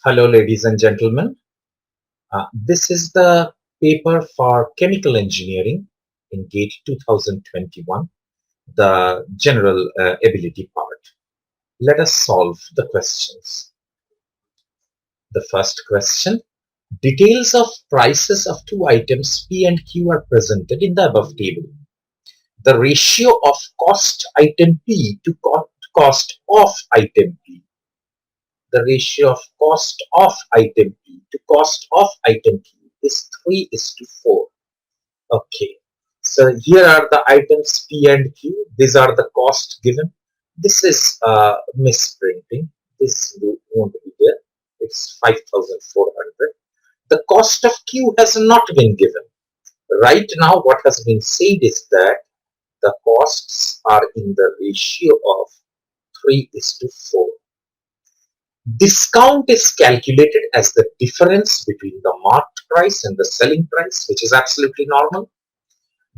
Hello, ladies and gentlemen. This is the paper for chemical engineering in GATE 2021, the general ability part. Let us solve the questions. The first question: details of prices of two items P and Q are presented in the above table. The ratio of cost item P to cost of item P. The ratio of cost of item P to cost of item Q is 3 is to 4. Okay, so here are the items P and Q. These are the cost given. This is misprinting. This won't be there. It's 5,400. The cost of Q has not been given. Right now, what has been said is that the costs are in the ratio of 3 is to 4. Discount is calculated as the difference between the marked price and the selling price, which is absolutely normal.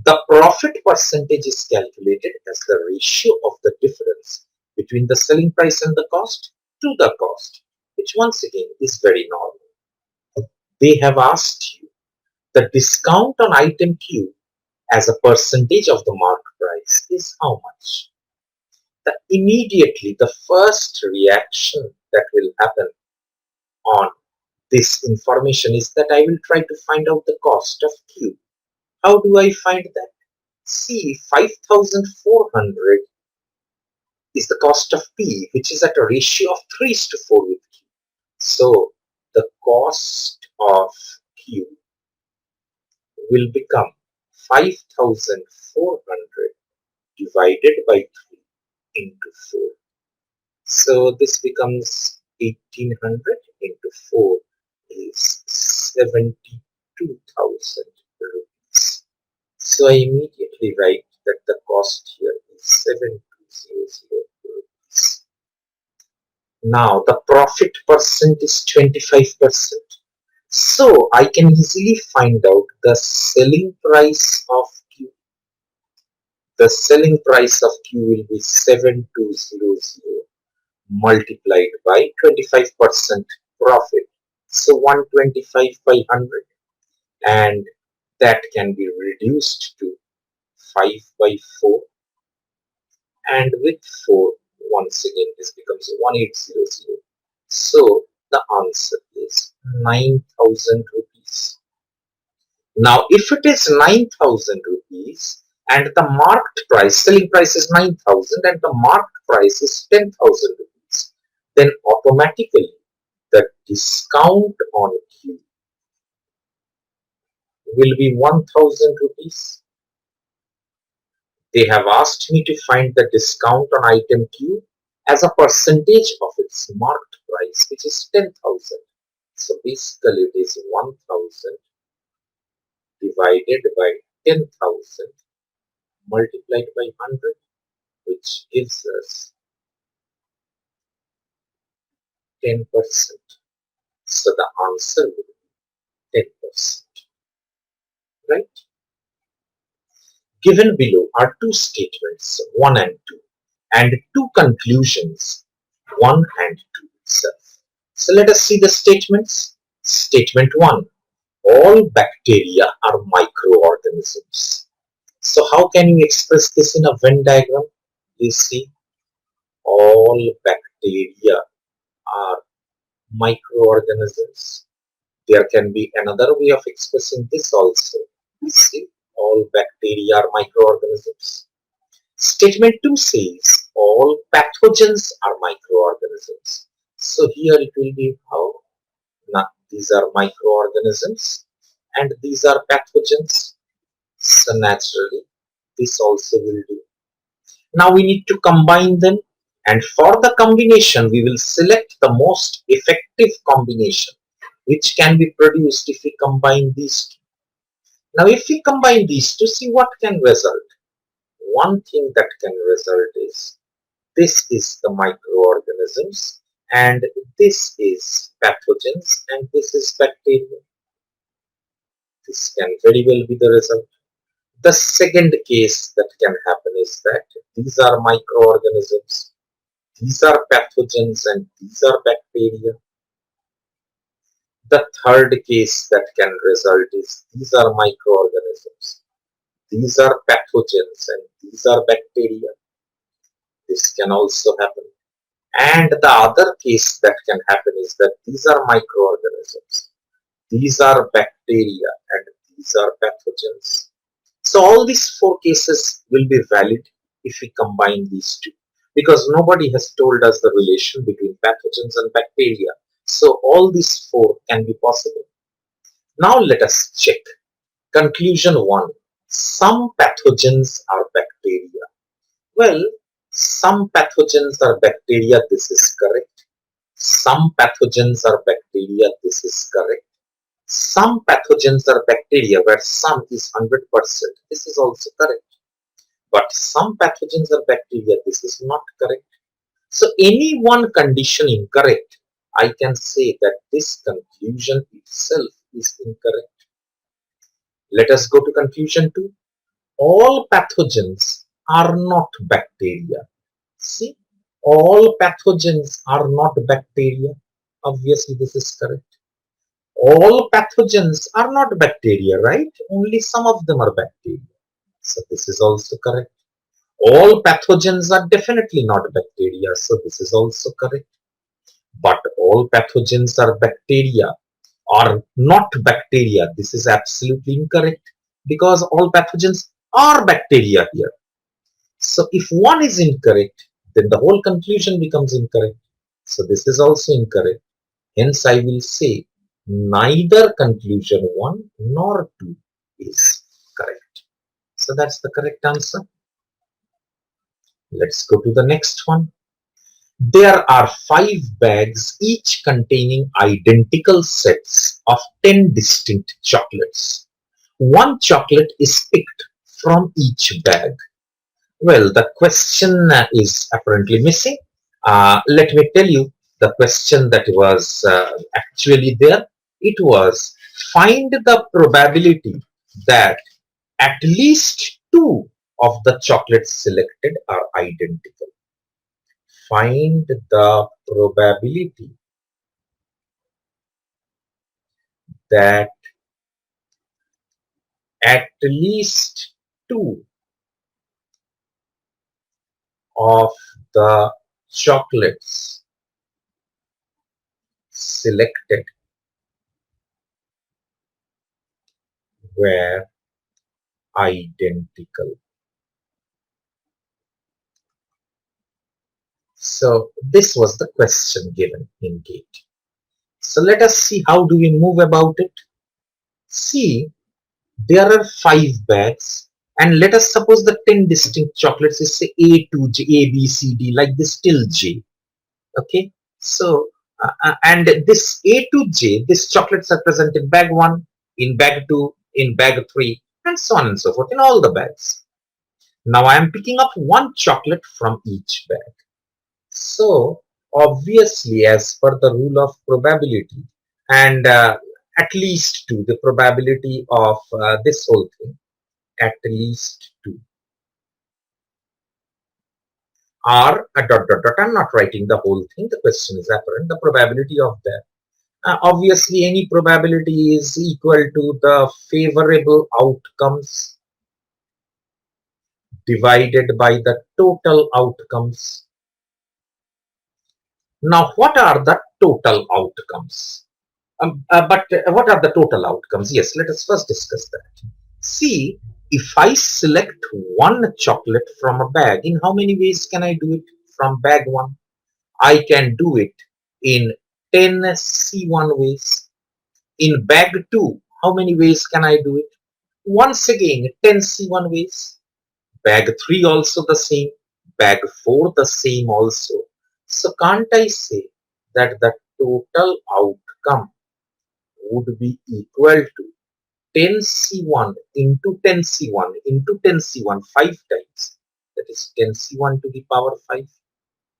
The profit percentage is calculated as the ratio of the difference between the selling price and the cost to the cost, which once again is very normal. They have asked you the discount on item Q as a percentage of the marked price is how much. Immediately the first reaction that will happen on this information is that I will try to find out the cost of Q. How do I find that? See, 5,400 is the cost of P, which is at a ratio of 3 to 4 with Q. So the cost of Q will become 5,400 divided by 3 into 4. So this becomes 1,800 into 4 is 72,000 rupees. So I immediately write that the cost here is 7,200 rupees. Now the profit percent is 25%. So I can easily find out the selling price of Q. The selling price of Q will be 7,200 multiplied by 25% profit. So 125 by 100, and that can be reduced to 5 by 4, and with 4 once again this becomes 1800. So the answer is 9,000 rupees. Now if it is 9,000 rupees and the marked price, selling price is 9,000 and the marked price is 10,000 rupees, then automatically the discount on Q will be 1,000 rupees. They have asked me to find the discount on item Q as a percentage of its marked price, which is 10,000. So basically it is 1,000 divided by 10,000 multiplied by 100, which gives us 10%. So the answer will be 10%. Right? Given below are two statements, 1 and 2, and two conclusions, 1 and 2 itself. So let us see the statements. Statement 1. All bacteria are microorganisms. So how can you express this in a Venn diagram? You see, all bacteria are microorganisms. There can be another way of expressing this also. You see, all bacteria are microorganisms. Statement 2 says all pathogens are microorganisms. So here it will be how? Now, these are microorganisms and these are pathogens. So naturally, this also will do. Now we need to combine them, and for the combination, we will select the most effective combination which can be produced if we combine these two. Now if we combine these two, see what can result. One thing that can result is this is the microorganisms and this is pathogens and this is bacteria. This can very well be the result. The second case that can happen is that these are microorganisms, these are pathogens and these are bacteria. The third case that can result is these are microorganisms, these are pathogens, and these are bacteria. This can also happen. And the other case that can happen is that these are microorganisms, these are bacteria, and these are pathogens. So all these four cases will be valid if we combine these two, because nobody has told us the relation between pathogens and bacteria. So all these four can be possible. Now let us check. Conclusion 1. Some pathogens are bacteria. Well, some pathogens are bacteria, this is correct. Some pathogens are bacteria, this is correct. Some pathogens are bacteria where some is 100%, this is also correct. But some pathogens are bacteria, this is not correct. So any one condition incorrect, I can say that this conclusion itself is incorrect. Let us go to conclusion 2. All pathogens are not bacteria. See, all pathogens are not bacteria. Obviously, this is correct. All pathogens are not bacteria, right? Only some of them are bacteria. So this is also correct. All pathogens are definitely not bacteria. So this is also correct. But all pathogens are bacteria or not bacteria. This is absolutely incorrect because all pathogens are bacteria here. So if one is incorrect, then the whole conclusion becomes incorrect. So this is also incorrect. Hence I will say neither conclusion 1 nor 2 is correct. So that's the correct answer. Let's go to the next one. There are 5 bags each containing identical sets of 10 distinct chocolates. One chocolate is picked from each bag. Well, the question is apparently missing. Let me tell you the question that was actually there. It was find the probability that at least 2 of the chocolates selected are identical. Find the probability that at least 2 of the chocolates selected were identical. So this was the question given in Gate. So let us see how do we move about it. See, there are 5 bags and let us suppose the 10 distinct chocolates is say A to J, A, B, C, D like this till J. Okay, so and this A to J, these chocolates are present in bag 1, in bag 2, in bag 3 and so on and so forth in all the bags. Now I am picking up one chocolate from each bag. So obviously as per the rule of probability and at least 2, the probability of this whole thing, at least 2 are a dot dot dot. I'm not writing the whole thing, the question is apparent, the probability of that. Obviously any probability is equal to the favorable outcomes divided by the total outcomes. Now what are the total outcomes? But what are the total outcomes? Yes, let us first discuss that. See, if I select one chocolate from a bag, in how many ways can I do it from bag 1? I can do it in 10 C1 ways. In bag 2, how many ways can I do it? Once again, 10 C1 ways. Bag 3 also the same. Bag 4 the same also. So can't I say that the total outcome would be equal to 10C1 into 10C1 into 10C1 5 times. That is 10C1 to the power 5,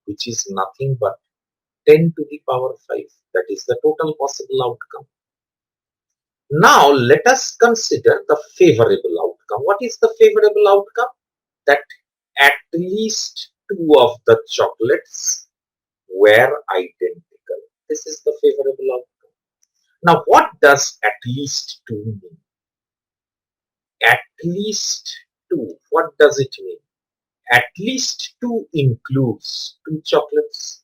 which is nothing but 10 to the power 5. That is the total possible outcome. Now let us consider the favorable outcome. What is the favorable outcome? That at least 2 of the chocolates were identical. This is the favorable outcome. Now, what does at least 2 mean? At least 2. What does it mean? At least 2 includes 2 chocolates,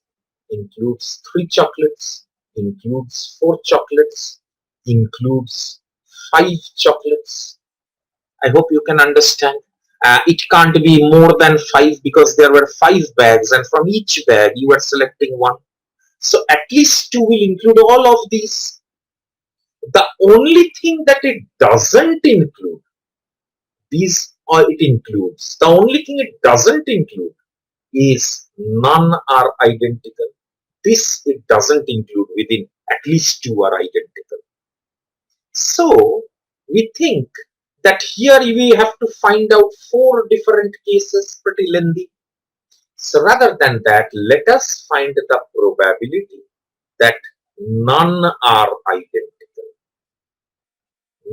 includes 3 chocolates, includes 4 chocolates, includes 5 chocolates. I hope you can understand. It can't be more than 5 because there were 5 bags, and from each bag you are selecting one. So at least 2 will include all of these. The only thing that it doesn't include, these or it includes. The only thing it doesn't include is none are identical. This it doesn't include within at least 2 are identical. So we think that here we have to find out 4 different cases, pretty lengthy. So rather than that, let us find the probability that none are identical.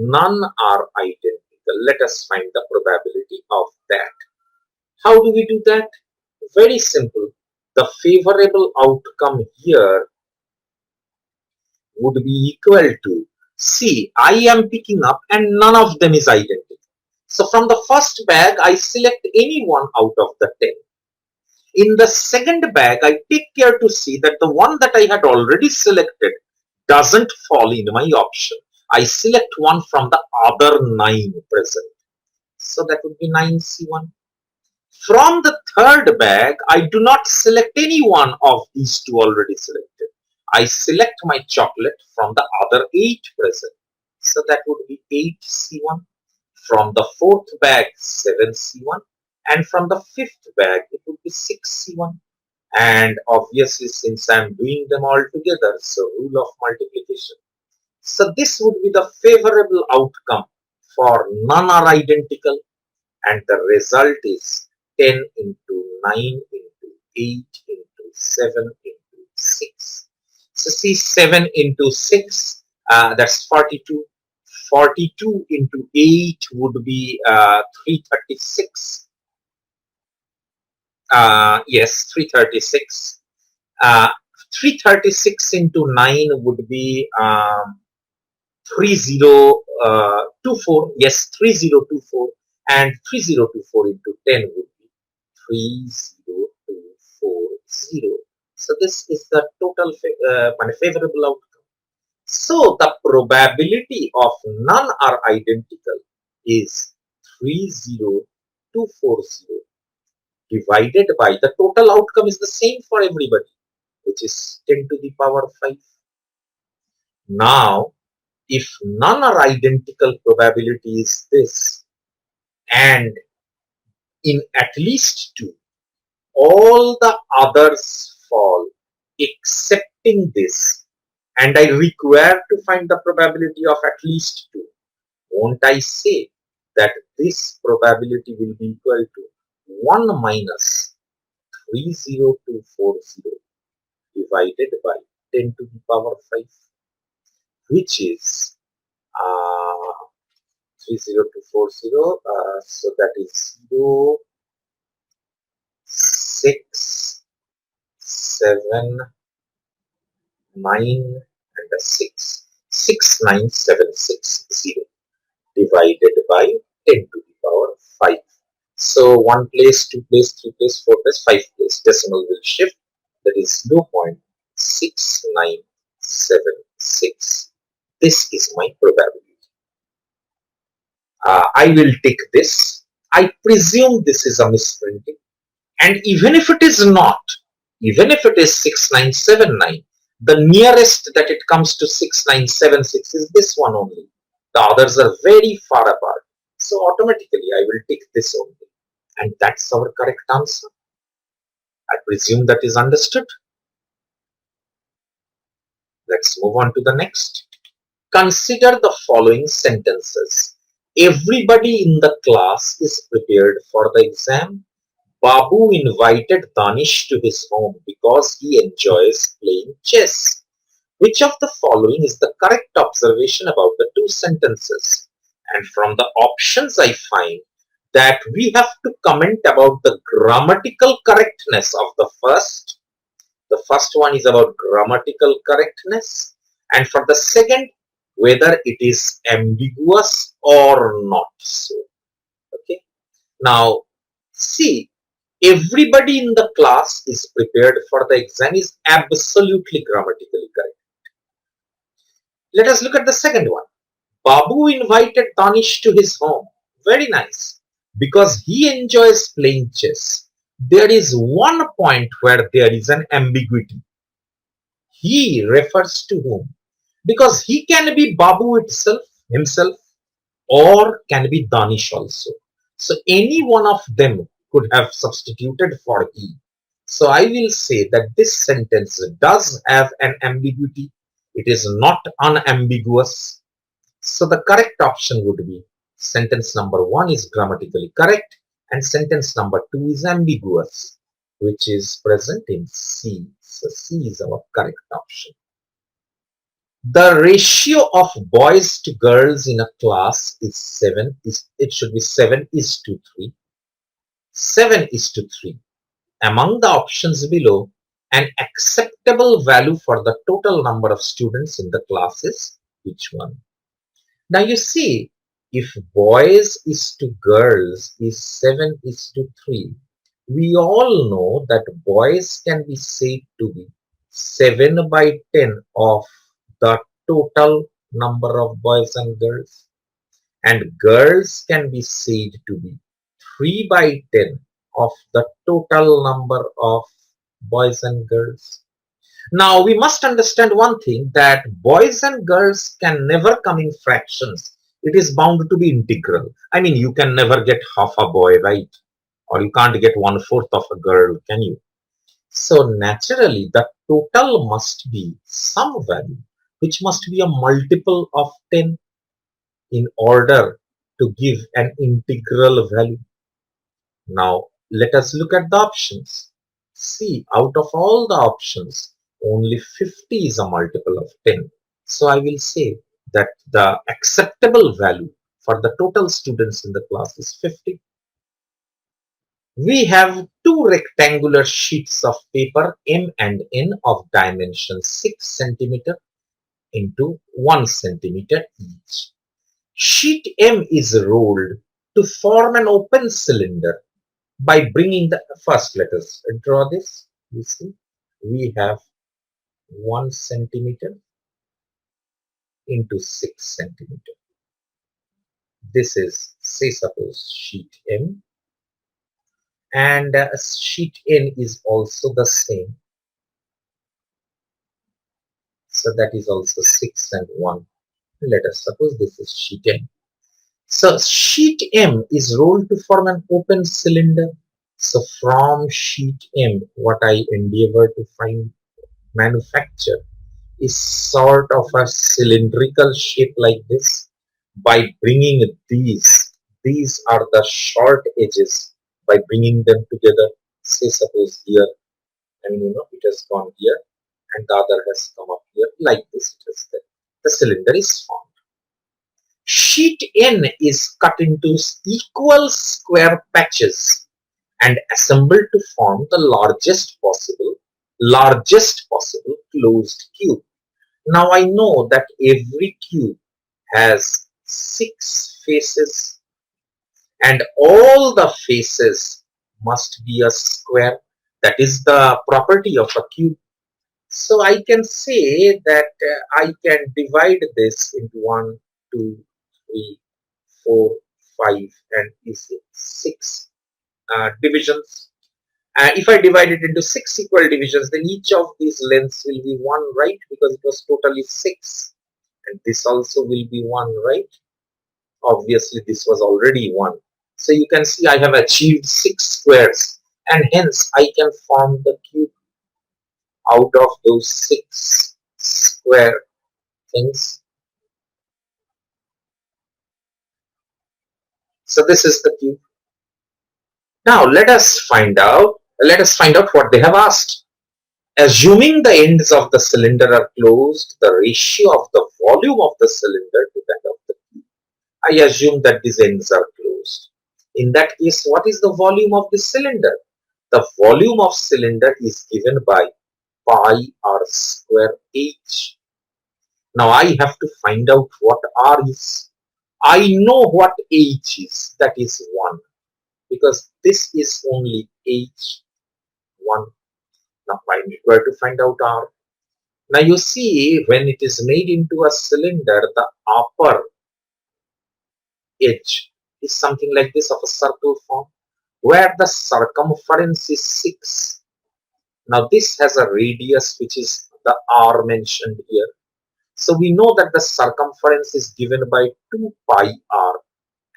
None are identical. Let us find the probability of that. How do we do that? Very simple. The favorable outcome here would be equal to, see, I am picking up and none of them is identical. So from the first bag, I select any one out of the 10. In the second bag, I take care to see that the one that I had already selected doesn't fall in my option. I select one from the other 9 present. So that would be 9C1. From the third bag, I do not select any one of these 2 already selected. I select my chocolate from the other 8 present. So that would be 8C1. From the fourth bag, 7C1. And from the fifth bag, it would be 6C1. And obviously, since I'm doing them all together, so rule of multiplication. So this would be the favorable outcome for none are identical, and the result is 10 into 9 into 8 into 7 into 6. So see, 7 into 6, that's 42. 42 into 8 would be 336. Yes, 336. 336 into 9 would be 3024. Yes, 3024. And 3024 into 10 would be 30240. So this is the total favorable outcome. So the probability of none are identical is 30240 divided by the total outcome is the same for everybody, which is 10 to the power 5. Now, if none are identical, probability is this, and in at least 2, all the others fall excepting this, and I require to find the probability of at least 2. Won't I say that this probability will be equal to 1 minus 30240 divided by 10 to the power 5, which is 30240, so that is 0, 6, 7, 9 and a 6, 69760 divided by 10 to the power 5. So 1 place, 2 place, 3 place, 4 place, 5 place, decimal will shift, that is 0.6976. This is my probability. I will take this. I presume this is a misprinting. And even if it is not, even if it is 6979, the nearest that it comes to 6976 is this one only. The others are very far apart. So automatically I will take this only. And that's our correct answer. I presume that is understood. Let's move on to the next. Consider the following sentences. Everybody in the class is prepared for the exam. Babu invited Danish to his home because he enjoys playing chess. Which of the following is the correct observation about the 2 sentences? And from the options I find that we have to comment about the grammatical correctness of the first. The first one is about grammatical correctness. And for the second, whether it is ambiguous or not so. Okay. Now, see, everybody in the class is prepared for the exam is absolutely grammatically correct. Let us look at the second one. Babu invited Tanish to his home. Very nice. Because he enjoys playing chess. There is one point where there is an ambiguity. He refers to whom? Because he can be Babu himself, or can be Danish also. So any one of them could have substituted for he. So I will say that this sentence does have an ambiguity. It is not unambiguous. So the correct option would be sentence number 1 is grammatically correct and sentence number 2 is ambiguous, which is present in C. So C is our correct option. The ratio of boys to girls in a class is 7. It should be 7 is to 3. 7 is to 3. Among the options below, an acceptable value for the total number of students in the class is which one? Now you see, if boys is to girls is 7 is to 3, we all know that boys can be said to be 7 by 10 of the total number of boys and girls, and girls can be said to be 3 by 10 of the total number of boys and girls. Now we must understand one thing, that boys and girls can never come in fractions. It is bound to be integral. I mean, you can never get half a boy, right? Or you can't get 1/4 of a girl, can you? So naturally, the total must be some value, which must be a multiple of 10 in order to give an integral value. Now, let us look at the options. See, out of all the options, only 50 is a multiple of 10. So I will say that the acceptable value for the total students in the class is 50. We have two rectangular sheets of paper M and N of dimension 6 centimeter into 1 centimeter each. Sheet M is rolled to form an open cylinder by bringing the first, let us draw this. You see, we have 1 centimeter into 6 centimeter. This is, say, suppose sheet M, and sheet N is also the same. So that is also 6 and 1. Let us suppose this is sheet M. So sheet M is rolled to form an open cylinder. So from sheet M, what I endeavor to manufacture is sort of a cylindrical shape like this. By bringing these are the short edges. By bringing them together, say suppose here, it has gone here and the other has come up here like this. The cylinder is formed. Sheet N is cut into equal square patches and assembled to form the largest possible closed cube. Now I know that every cube has 6 faces and all the faces must be a square. That is the property of a cube. So I can say that I can divide this into 1, 2, 3, 4, 5 and 6 divisions. If I divide it into 6 equal divisions, then each of these lengths will be 1, right? Because it was totally 6. And this also will be 1, right? Obviously, this was already 1. So you can see I have achieved 6 squares. And hence, I can form the cube out of those 6 square things. So this is the cube. Now let us find out what they have asked. Assuming the ends of the cylinder are closed, the ratio of the volume of the cylinder to that of the cube. I assume that these ends are closed. In that case, what is the volume of the cylinder? The volume of cylinder is given by pi r square h. Now I have to find out what R is. I know what H is, that is 1, because this is only H1. Now I require to find out R. Now you see, when it is made into a cylinder, the upper edge is something like this, of a circle form, where the circumference is 6. Now this has a radius which is the R mentioned here. So we know that the circumference is given by 2 pi R,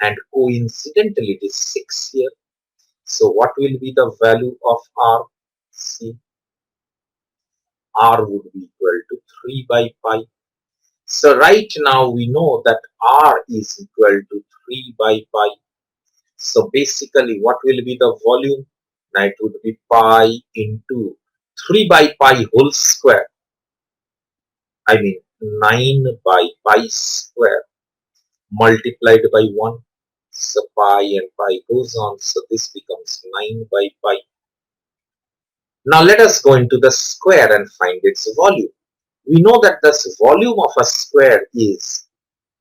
and coincidentally it is 6 here. So what will be the value of R? See, R would be equal to 3 by pi. So right now we know that R is equal to 3 by pi. So basically what will be the volume? Now it would be pi into 3 by pi whole square. I mean 9 by pi square multiplied by 1. So pi and pi goes on. So this becomes 9 by pi. Now let us go into the square and find its volume. We know that this volume of a square is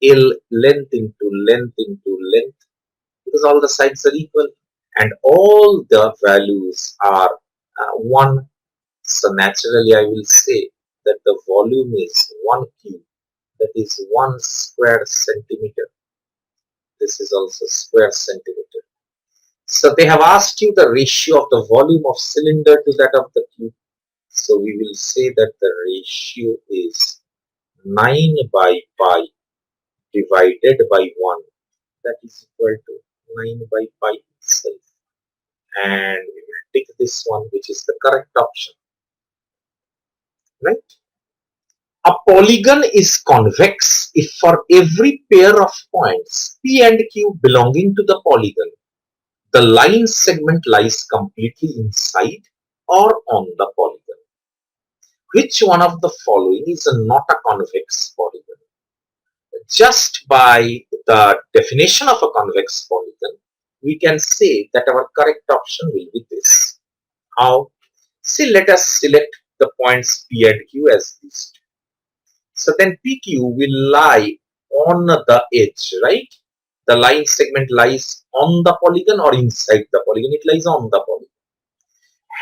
L length into length into length, because all the sides are equal and all the values are 1. So naturally I will say that the volume is 1 cube, that is 1 square centimeter. This is also square centimeter. So they have asked you the ratio of the volume of cylinder to that of the cube. So we will say that the ratio is 9 by pi divided by 1. That is equal to 9 by pi itself. And we will take this one, which is the correct option. Right? A polygon is convex if for every pair of points P and Q belonging to the polygon, the line segment lies completely inside or on the polygon. Which one of the following is not a convex polygon? Just by the definition of a convex polygon, we can say that our correct option will be this. How? See, let us select the points P and Q as these two. So then PQ will lie on the edge, right? The line segment lies on the polygon or inside the polygon. It lies on the polygon.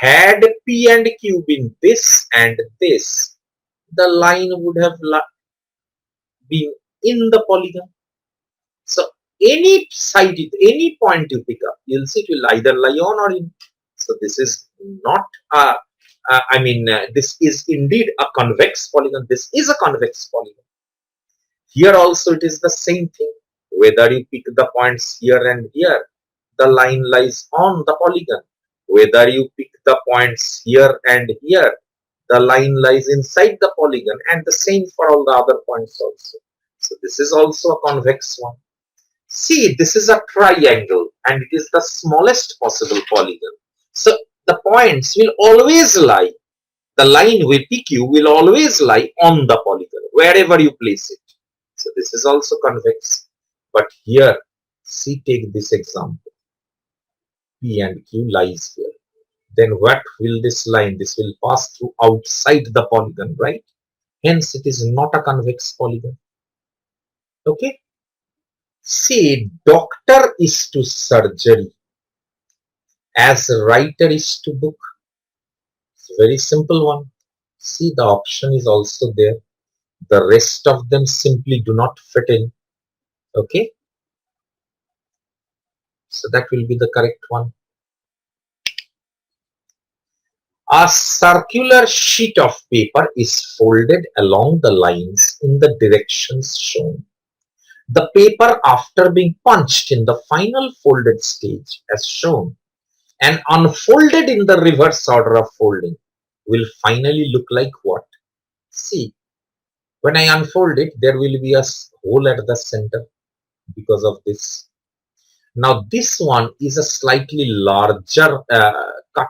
Had P and Q been this and this, the line would have been in the polygon. So any side, any point you pick up, you'll see it will either lie on or in. So this is not this is indeed a convex polygon. This is a convex polygon. Here also it is the same thing. Whether you pick the points here and here, the line lies on the polygon. Whether you pick the points here and here, the line lies inside the polygon, and the same for all the other points also. So this is also a convex one. See, this is a triangle and it is the smallest possible polygon. So the points will always lie, the line with PQ will always lie on the polygon, wherever you place it. So this is also convex. But here, see, take this example. P and Q lies here. Then what will this line? This will pass through outside the polygon, right? Hence, it is not a convex polygon. Okay? See, doctor is to surgery as writer is to book. It's a very simple one. See, the option is also there. The rest of them simply do not fit in. Okay? So that will be the correct one. A circular sheet of paper is folded along the lines in the directions shown. The paper, after being punched in the final folded stage as shown and unfolded in the reverse order of folding, will finally look like what? See, when I unfold it, there will be a hole at the center because of this. Now this one is a slightly larger cut.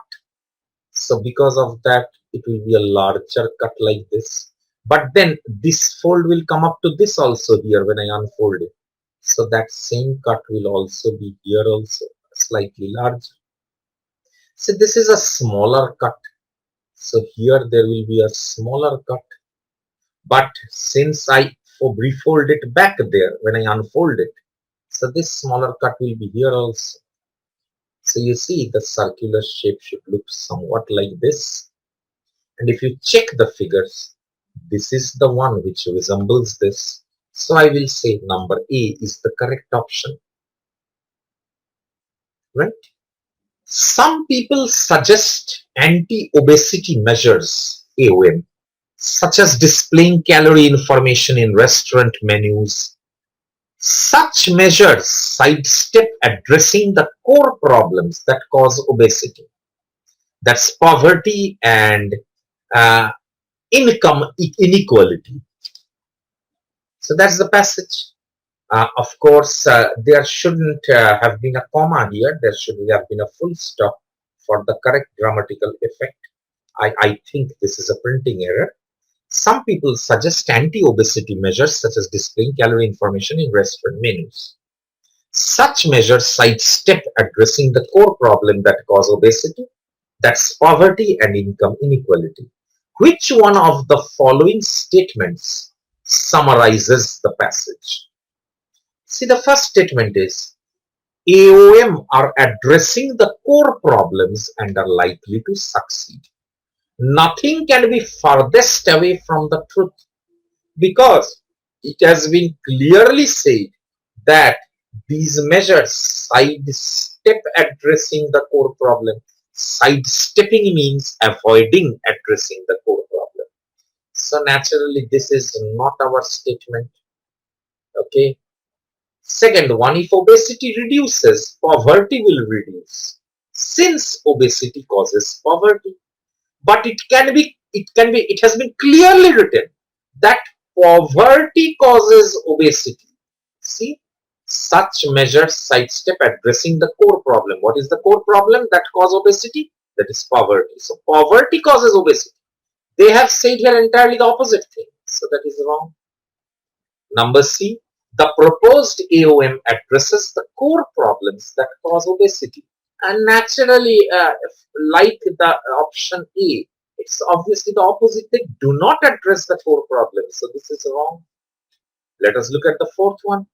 So because of that, it will be a larger cut like this. But then this fold will come up to this also here when I unfold it. So that same cut will also be here also, slightly larger. So this is a smaller cut. So here there will be a smaller cut. But since I refold it back there when I unfold it, so this smaller cut will be here also. So you see the circular shape should look somewhat like this. And if you check the figures, this is the one which resembles this. So I will say number A is the correct option, right? Some people suggest anti-obesity measures, AOM, such as displaying calorie information in restaurant menus. Such measures sidestep addressing the core problems that cause obesity. That's poverty and uh, income inequality. So that's the passage. Of course, there shouldn't have been a comma here. There should have been a full stop for the correct grammatical effect. I think this is a printing error. Some people suggest anti-obesity measures such as displaying calorie information in restaurant menus. Such measures sidestep addressing the core problem that cause obesity, that's poverty and income inequality. Which one of the following statements summarizes the passage? See, the first statement is AOM are addressing the core problems and are likely to succeed. Nothing can be farthest away from the truth because it has been clearly said that these measures sidestep addressing the core problem. Sidestepping means avoiding addressing the core problem. So naturally this is not our statement. Okay. Second one, if obesity reduces, poverty will reduce. Since obesity causes poverty. But it has been clearly written that poverty causes obesity. See, such measures sidestep addressing the core problem. What is the core problem that causes obesity? That is poverty. So poverty causes obesity. They have said here entirely the opposite thing. So that is wrong. Number C, the proposed AOM addresses the core problems that cause obesity. And naturally, like the option A, it's obviously the opposite. They do not address the core problems. So this is wrong. Let us look at the fourth one.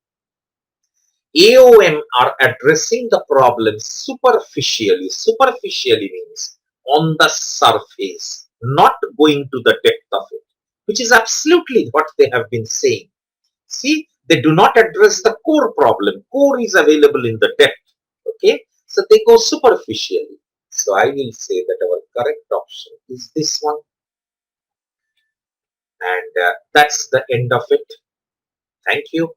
AOM are addressing the problems superficially. Superficially means on the surface, not going to the depth of it, which is absolutely what they have been saying. See, they do not address the core problem. Core is available in the depth. Okay, so they go superficially. So I will say that our correct option is this one. And that's the end of it. Thank you.